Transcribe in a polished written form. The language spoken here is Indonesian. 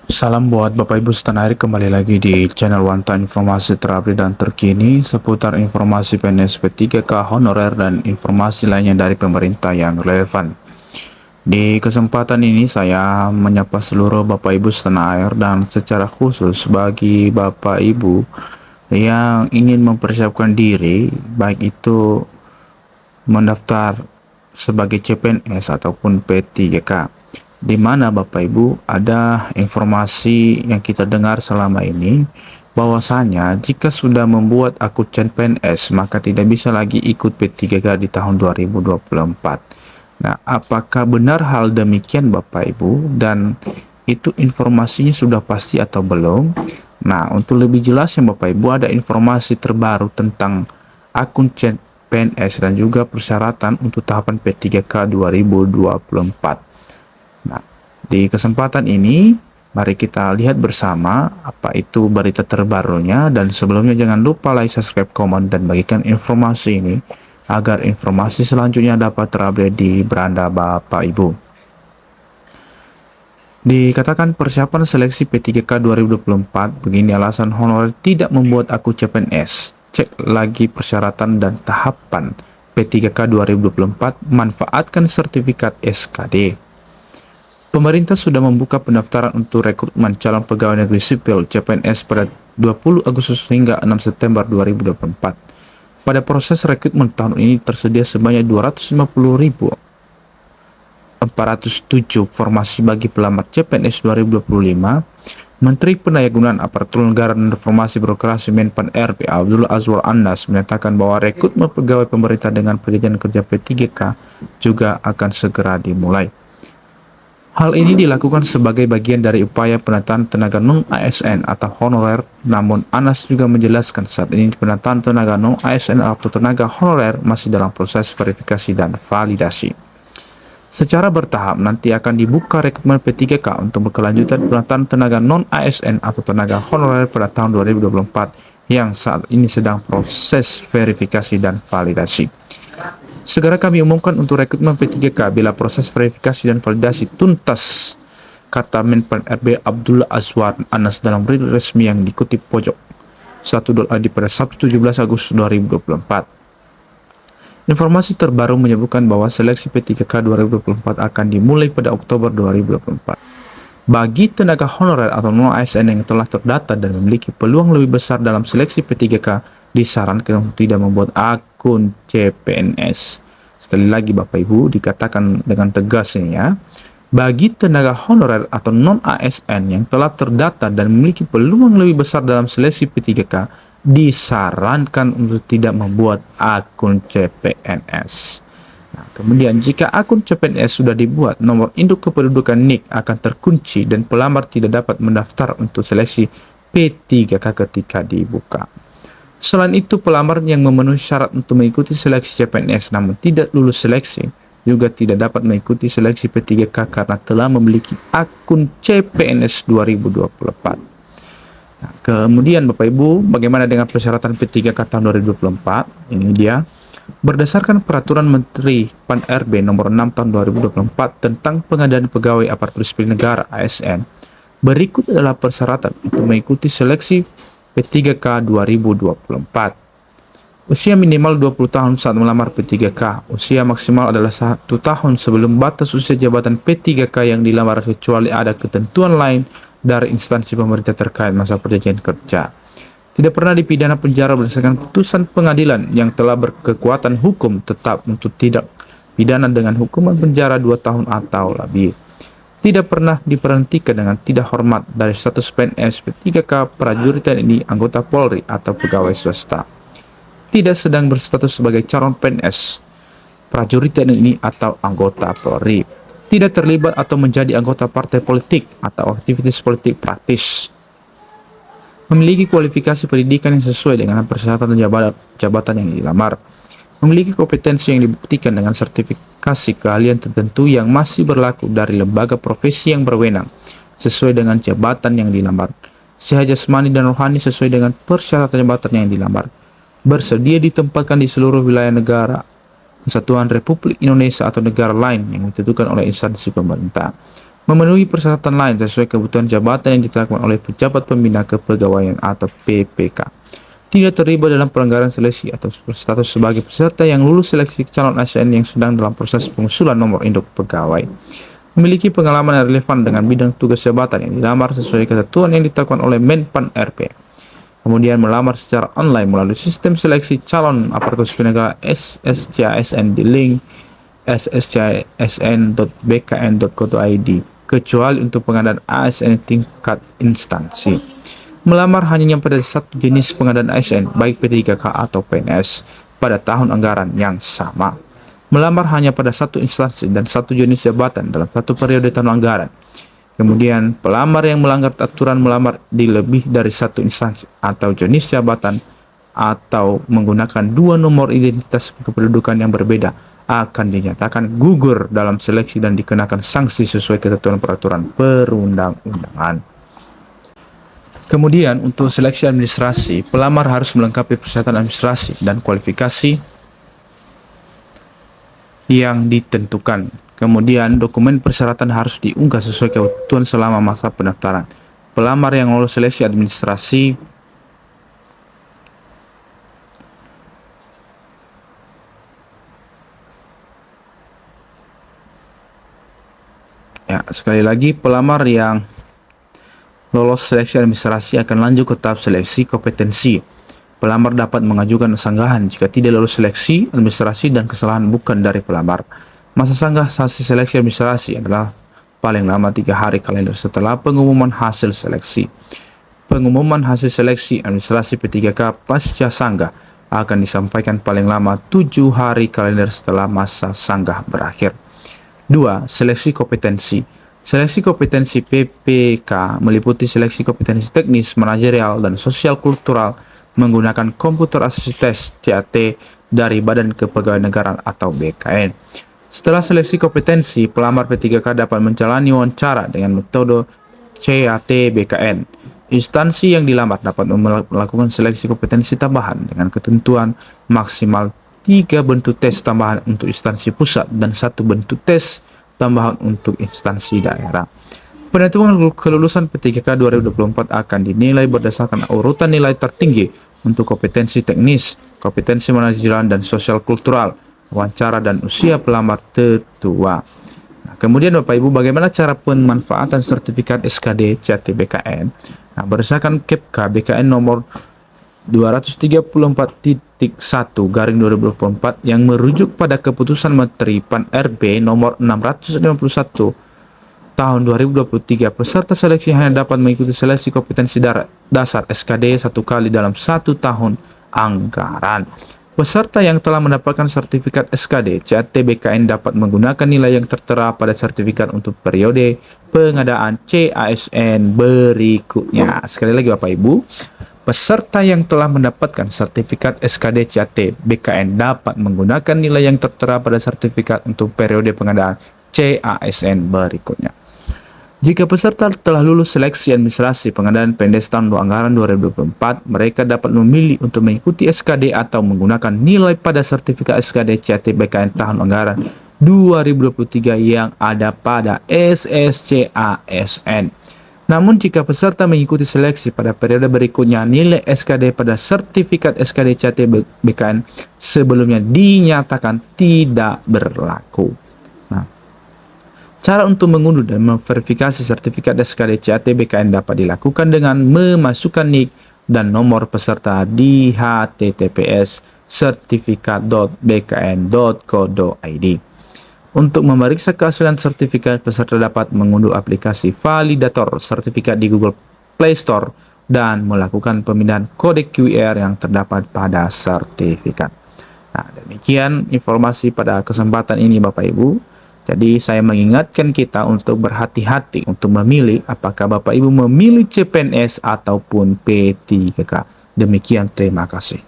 Salam buat Bapak Ibu setanah air, kembali lagi di channel Wanta, informasi terupdate dan terkini seputar informasi PNS P3K honorer dan informasi lainnya dari pemerintah yang relevan. Di kesempatan ini saya menyapa seluruh Bapak Ibu setanah air dan secara khusus bagi Bapak Ibu yang ingin mempersiapkan diri, baik itu mendaftar sebagai CPNS ataupun P3K, di mana Bapak Ibu ada informasi yang kita dengar selama ini bahwasanya jika sudah membuat akun CPNS maka tidak bisa lagi ikut P3K di tahun 2024. Nah, apakah benar hal demikian Bapak Ibu, dan itu informasinya sudah pasti atau belum? Nah, untuk lebih jelasnya Bapak Ibu, ada informasi terbaru tentang akun CPNS dan juga persyaratan untuk tahapan P3K 2024. Nah, di kesempatan ini mari kita lihat bersama apa itu berita terbarunya, dan sebelumnya jangan lupa like, subscribe, komen, dan bagikan informasi ini agar informasi selanjutnya dapat terupdate di beranda Bapak Ibu. Dikatakan persiapan seleksi P3K 2024, begini alasan honorer tidak membuat akun CPNS. Cek lagi persyaratan dan tahapan P3K 2024, manfaatkan sertifikat SKD. Pemerintah sudah membuka pendaftaran untuk rekrutmen calon pegawai negeri sipil CPNS pada 20 Agustus hingga 6 September 2024. Pada proses rekrutmen tahun ini tersedia sebanyak 250.407 formasi bagi pelamar CPNS 2025. Menteri Pendaya-gunaan Aparatur Negara dan Reformasi Birokrasi Menpan RB Abdullah Azwar Anas menyatakan bahwa rekrutmen pegawai pemerintah dengan perjanjian kerja P3K juga akan segera dimulai. Hal ini dilakukan sebagai bagian dari upaya penataan tenaga non-ASN atau honorer, namun Anas juga menjelaskan saat ini penataan tenaga non-ASN atau tenaga honorer masih dalam proses verifikasi dan validasi. Secara bertahap nanti akan dibuka rekrutmen P3K untuk berkelanjutan penataan tenaga non-ASN atau tenaga honorer pada tahun 2024 yang saat ini sedang proses verifikasi dan validasi. Segera kami umumkan untuk rekrutmen P3K bila proses verifikasi dan validasi tuntas, kata Menpan RB Abdullah Azwar Anas dalam rilis resmi yang dikutip pojok 1.id pada Sabtu 17 Agustus 2024. Informasi terbaru menyebutkan bahwa seleksi P3K 2024 akan dimulai pada Oktober 2024. Bagi tenaga honorer atau non-ASN yang telah terdata dan memiliki peluang lebih besar dalam seleksi P3K, disarankan untuk tidak membuat akun CPNS. Sekali lagi Bapak Ibu, dikatakan dengan tegas ini ya, bagi tenaga honorer atau non-ASN yang telah terdata dan memiliki peluang lebih besar dalam seleksi P3K, disarankan untuk tidak membuat akun CPNS. Nah, kemudian jika akun CPNS sudah dibuat, nomor induk kependudukan NIK akan terkunci dan pelamar tidak dapat mendaftar untuk seleksi P3K ketika dibuka. Selain itu, pelamar yang memenuhi syarat untuk mengikuti seleksi CPNS namun tidak lulus seleksi juga tidak dapat mengikuti seleksi P3K karena telah memiliki akun CPNS 2024. Nah, kemudian Bapak Ibu, bagaimana dengan persyaratan P3K tahun 2024? Ini dia. Berdasarkan Peraturan Menteri Pan RB Nomor 6 Tahun 2024 tentang Pengadaan Pegawai Aparatur Sipil Negara (ASN), berikut adalah persyaratan untuk mengikuti seleksi P3K 2024. Usia minimal 20 tahun saat melamar P3K. Usia maksimal adalah 1 tahun sebelum batas usia jabatan P3K yang dilamar, kecuali ada ketentuan lain dari instansi pemerintah terkait masa perjanjian kerja. Tidak pernah dipidana penjara berdasarkan putusan pengadilan yang telah berkekuatan hukum tetap untuk tidak pidana dengan hukuman penjara 2 tahun atau lebih. Tidak pernah diberhentikan dengan tidak hormat dari status PNS, P3K, prajurit TNI, anggota Polri, atau pegawai swasta. Tidak sedang berstatus sebagai calon PNS, prajurit TNI, atau anggota Polri. Tidak terlibat atau menjadi anggota partai politik atau aktivitas politik praktis. Memiliki kualifikasi pendidikan yang sesuai dengan persyaratan jabatan yang dilamar. Memiliki kompetensi yang dibuktikan dengan sertifikasi keahlian tertentu yang masih berlaku dari lembaga profesi yang berwenang sesuai dengan jabatan yang dilamar. Sehat jasmani dan rohani sesuai dengan persyaratan jabatan yang dilamar. Bersedia ditempatkan di seluruh wilayah negara Kesatuan Republik Indonesia atau negara lain yang ditentukan oleh instansi pemerintah. memenuhi persyaratan lain sesuai kebutuhan jabatan yang ditetapkan oleh pejabat pembina kepegawaian atau PPK, tidak terlibat dalam pelanggaran seleksi atau berstatus sebagai peserta yang lulus seleksi calon ASN yang sedang dalam proses pengusulan nomor induk pegawai, memiliki pengalaman yang relevan dengan bidang tugas jabatan yang dilamar sesuai ketentuan yang ditetapkan oleh Menpan RP, kemudian melamar secara online melalui sistem seleksi calon aparatur sipil negara SSCASN di link sscsn.bkn.go.id, kecuali untuk pengadaan ASN tingkat instansi. Melamar hanya pada satu jenis pengadaan ASN, baik P3K atau PNS, pada tahun anggaran yang sama. Melamar hanya pada satu instansi dan satu jenis jabatan dalam satu periode tahun anggaran. Kemudian, pelamar yang melanggar aturan melamar di lebih dari satu instansi atau jenis jabatan atau menggunakan dua nomor identitas kependudukan yang berbeda akan dinyatakan gugur dalam seleksi dan dikenakan sanksi sesuai ketentuan peraturan perundang-undangan. Kemudian, untuk seleksi administrasi, pelamar harus melengkapi persyaratan administrasi dan kualifikasi yang ditentukan. Kemudian, dokumen persyaratan harus diunggah sesuai kebutuhan selama masa pendaftaran. Pelamar yang lolos seleksi administrasi sekali lagi, pelamar yang lolos seleksi administrasi akan lanjut ke tahap seleksi kompetensi. Pelamar dapat mengajukan sanggahan jika tidak lolos seleksi administrasi dan kesalahan bukan dari pelamar. Masa sanggah hasil seleksi administrasi adalah paling lama 3 hari kalender setelah pengumuman hasil seleksi. Pengumuman hasil seleksi administrasi P3K pasca sanggah akan disampaikan paling lama 7 hari kalender setelah masa sanggah berakhir. 2. Seleksi kompetensi. Seleksi kompetensi PPK meliputi seleksi kompetensi teknis, manajerial, dan sosial kultural menggunakan komputer assisted test CAT dari Badan Kepegawaian Negara atau BKN. Setelah seleksi kompetensi, pelamar P3K dapat menjalani wawancara dengan metode CAT BKN. Instansi yang dilamar dapat melakukan seleksi kompetensi tambahan dengan ketentuan maksimal 3 bentuk tes tambahan untuk instansi pusat dan 1 bentuk tes tambahan untuk instansi daerah. Penentuan kelulusan P3K 2024 akan dinilai berdasarkan urutan nilai tertinggi untuk kompetensi teknis, kompetensi manajerial dan sosial kultural, wawancara dan usia pelamar tertua. Nah, kemudian Bapak Ibu, bagaimana cara pemanfaatan sertifikat SKD CAT BKN? Nah, berdasarkan KEPK BKN nomor 234.1/2024 yang merujuk pada keputusan Menteri PAN RB nomor 651 tahun 2023, peserta seleksi hanya dapat mengikuti seleksi kompetensi dasar SKD 1 kali dalam 1 tahun anggaran. Peserta yang telah mendapatkan sertifikat SKD CAT BKN dapat menggunakan nilai yang tertera pada sertifikat untuk periode pengadaan CASN berikutnya. Sekali lagi Bapak Ibu, peserta yang telah mendapatkan sertifikat SKD CAT BKN dapat menggunakan nilai yang tertera pada sertifikat untuk periode pengadaan CASN berikutnya. Jika peserta telah lulus seleksi administrasi pengadaan PNS tahun anggaran 2024, mereka dapat memilih untuk mengikuti SKD atau menggunakan nilai pada sertifikat SKD CAT BKN tahun anggaran 2023 yang ada pada SSCASN. Namun jika peserta mengikuti seleksi pada periode berikutnya, nilai SKD pada sertifikat SKD CAT BKN sebelumnya dinyatakan tidak berlaku. Cara untuk mengunduh dan memverifikasi sertifikat SKD CAT BKN dapat dilakukan dengan memasukkan NIK dan nomor peserta di https sertifikat.bkn.go.id. Untuk memeriksa keaslian sertifikat, peserta dapat mengunduh aplikasi validator sertifikat di Google Play Store dan melakukan pemindahan kode QR yang terdapat pada sertifikat. Nah, demikian informasi pada kesempatan ini Bapak Ibu. Jadi saya mengingatkan kita untuk berhati-hati untuk memilih apakah Bapak Ibu memilih CPNS ataupun P3K. Demikian, terima kasih.